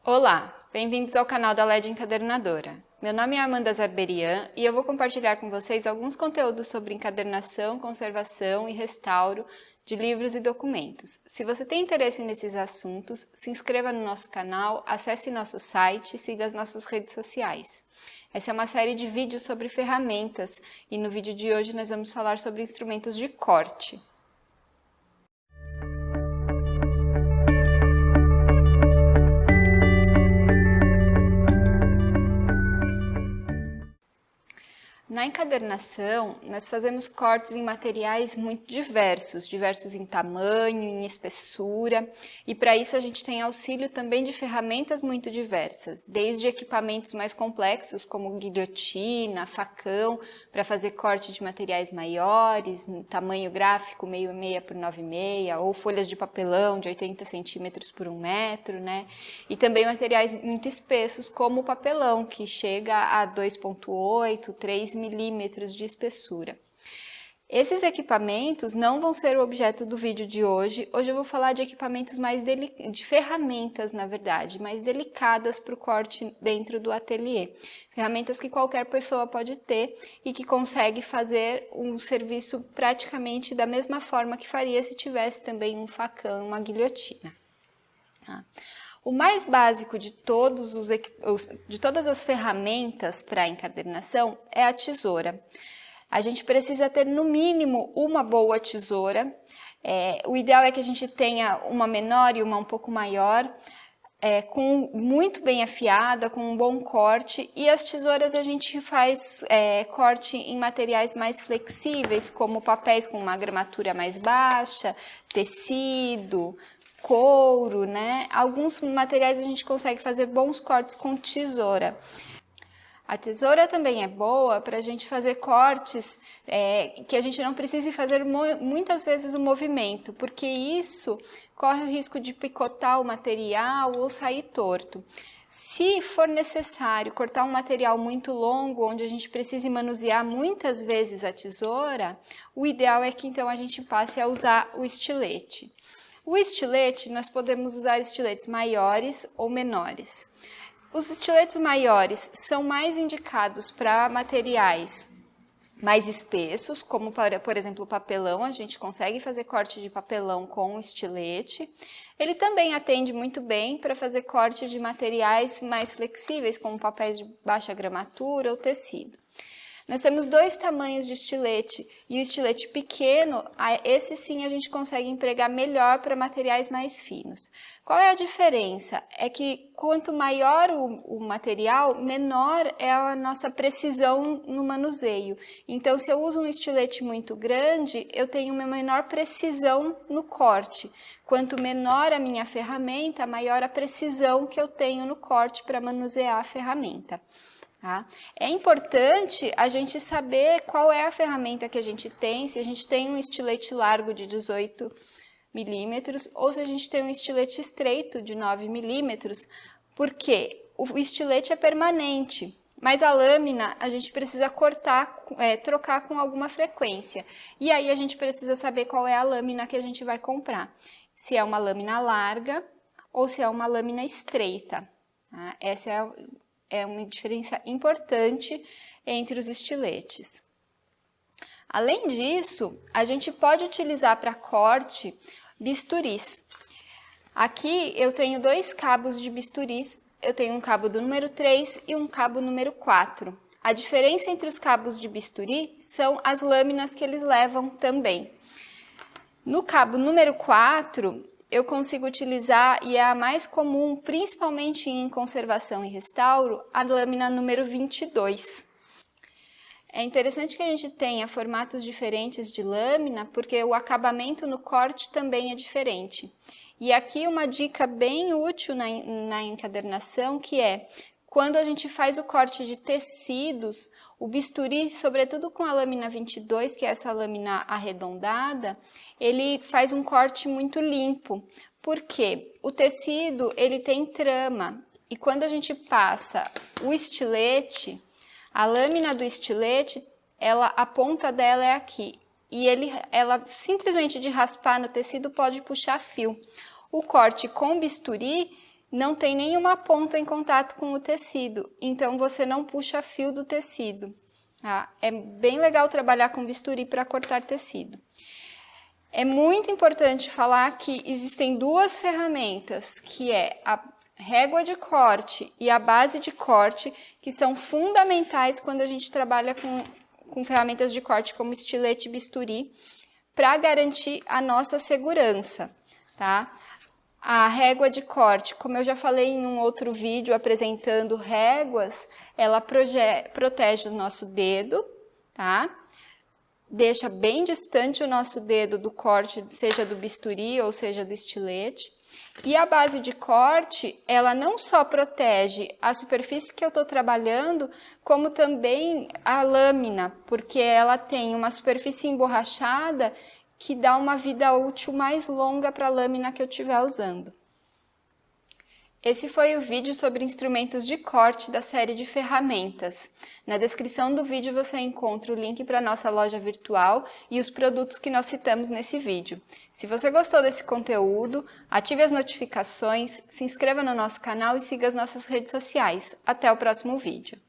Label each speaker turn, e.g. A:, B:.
A: Olá, bem-vindos ao canal da LED Encadernadora. Meu nome é Amanda Zarberian e eu vou compartilhar com vocês alguns conteúdos sobre encadernação, conservação e restauro de livros e documentos. Se você tem interesse nesses assuntos, se inscreva no nosso canal, acesse nosso site e siga as nossas redes sociais. Essa é uma série de vídeos sobre ferramentas e no vídeo de hoje nós vamos falar sobre instrumentos de corte. Na encadernação, nós fazemos cortes em materiais muito diversos em tamanho, em espessura, e para isso a gente tem auxílio também de ferramentas muito diversas, desde equipamentos mais complexos como guilhotina, facão, para fazer corte de materiais maiores, tamanho gráfico 6,6 por 9,6, ou folhas de papelão de 80 centímetros por 1 metro, né? E também materiais muito espessos como o papelão, que chega a 2,8, 3 milímetros de espessura. Esses equipamentos não vão ser o objeto do vídeo de hoje. Hoje eu vou falar de equipamentos de ferramentas, na verdade, mais delicadas para o corte dentro do ateliê. Ferramentas que qualquer pessoa pode ter e que consegue fazer um serviço praticamente da mesma forma que faria se tivesse também um facão, uma guilhotina. O mais básico de todas as ferramentas para encadernação é a tesoura. A gente precisa ter no mínimo uma boa tesoura. O ideal é que a gente tenha uma menor e uma um pouco maior, muito bem afiada, com um bom corte. E as tesouras a gente faz corte em materiais mais flexíveis, como papéis com uma gramatura mais baixa, tecido, couro, né? Alguns materiais a gente consegue fazer bons cortes com tesoura. A tesoura também é boa para a gente fazer cortes que a gente não precise fazer muitas vezes o movimento, porque isso corre o risco de picotar o material ou sair torto. Se for necessário cortar um material muito longo, onde a gente precise manusear muitas vezes a tesoura, o ideal é que então a gente passe a usar o estilete. O estilete, nós podemos usar estiletes maiores ou menores. Os estiletes maiores são mais indicados para materiais mais espessos, como por exemplo o papelão, a gente consegue fazer corte de papelão com o estilete. Ele também atende muito bem para fazer corte de materiais mais flexíveis, como papéis de baixa gramatura ou tecido. Nós temos dois tamanhos de estilete, e o estilete pequeno, esse sim a gente consegue empregar melhor para materiais mais finos. Qual é a diferença? É que quanto maior o material, menor é a nossa precisão no manuseio. Então, se eu uso um estilete muito grande, eu tenho uma menor precisão no corte. Quanto menor a minha ferramenta, maior a precisão que eu tenho no corte para manusear a ferramenta. É importante a gente saber qual é a ferramenta que a gente tem, se a gente tem um estilete largo de 18 milímetros ou se a gente tem um estilete estreito de 9 milímetros, porque o estilete é permanente, mas a lâmina a gente precisa trocar com alguma frequência. E aí a gente precisa saber qual é a lâmina que a gente vai comprar, se é uma lâmina larga ou se é uma lâmina estreita. Essa é uma diferença importante entre os estiletes. Além disso, a gente pode utilizar para corte bisturis. Aqui eu tenho dois cabos de bisturis, eu tenho um cabo do número 3 e um cabo número 4. A diferença entre os cabos de bisturi são as lâminas que eles levam também. No cabo número 4, eu consigo utilizar, e é a mais comum, principalmente em conservação e restauro, a lâmina número 22. É interessante que a gente tenha formatos diferentes de lâmina, porque o acabamento no corte também é diferente. E aqui uma dica bem útil na encadernação, que é, quando a gente faz o corte de tecidos, o bisturi, sobretudo com a lâmina 22, que é essa lâmina arredondada, ele faz um corte muito limpo. Por quê? O tecido, ele tem trama, e quando a gente passa o estilete, a lâmina do estilete, a ponta dela é aqui, e ela simplesmente de raspar no tecido pode puxar fio. O corte com bisturi não tem nenhuma ponta em contato com o tecido, então você não puxa fio do tecido. Tá? É bem legal trabalhar com bisturi para cortar tecido. É muito importante falar que existem duas ferramentas, que é a régua de corte e a base de corte, que são fundamentais quando a gente trabalha com ferramentas de corte como estilete e bisturi, para garantir a nossa segurança, tá? A régua de corte, como eu já falei em um outro vídeo apresentando réguas, ela protege o nosso dedo, tá? Deixa bem distante o nosso dedo do corte, seja do bisturi ou seja do estilete. E a base de corte, ela não só protege a superfície que eu estou trabalhando, como também a lâmina, porque ela tem uma superfície emborrachada que dá uma vida útil mais longa para a lâmina que eu estiver usando. Esse foi o vídeo sobre instrumentos de corte da série de ferramentas. Na descrição do vídeo você encontra o link para a nossa loja virtual e os produtos que nós citamos nesse vídeo. Se você gostou desse conteúdo, ative as notificações, se inscreva no nosso canal e siga as nossas redes sociais. Até o próximo vídeo.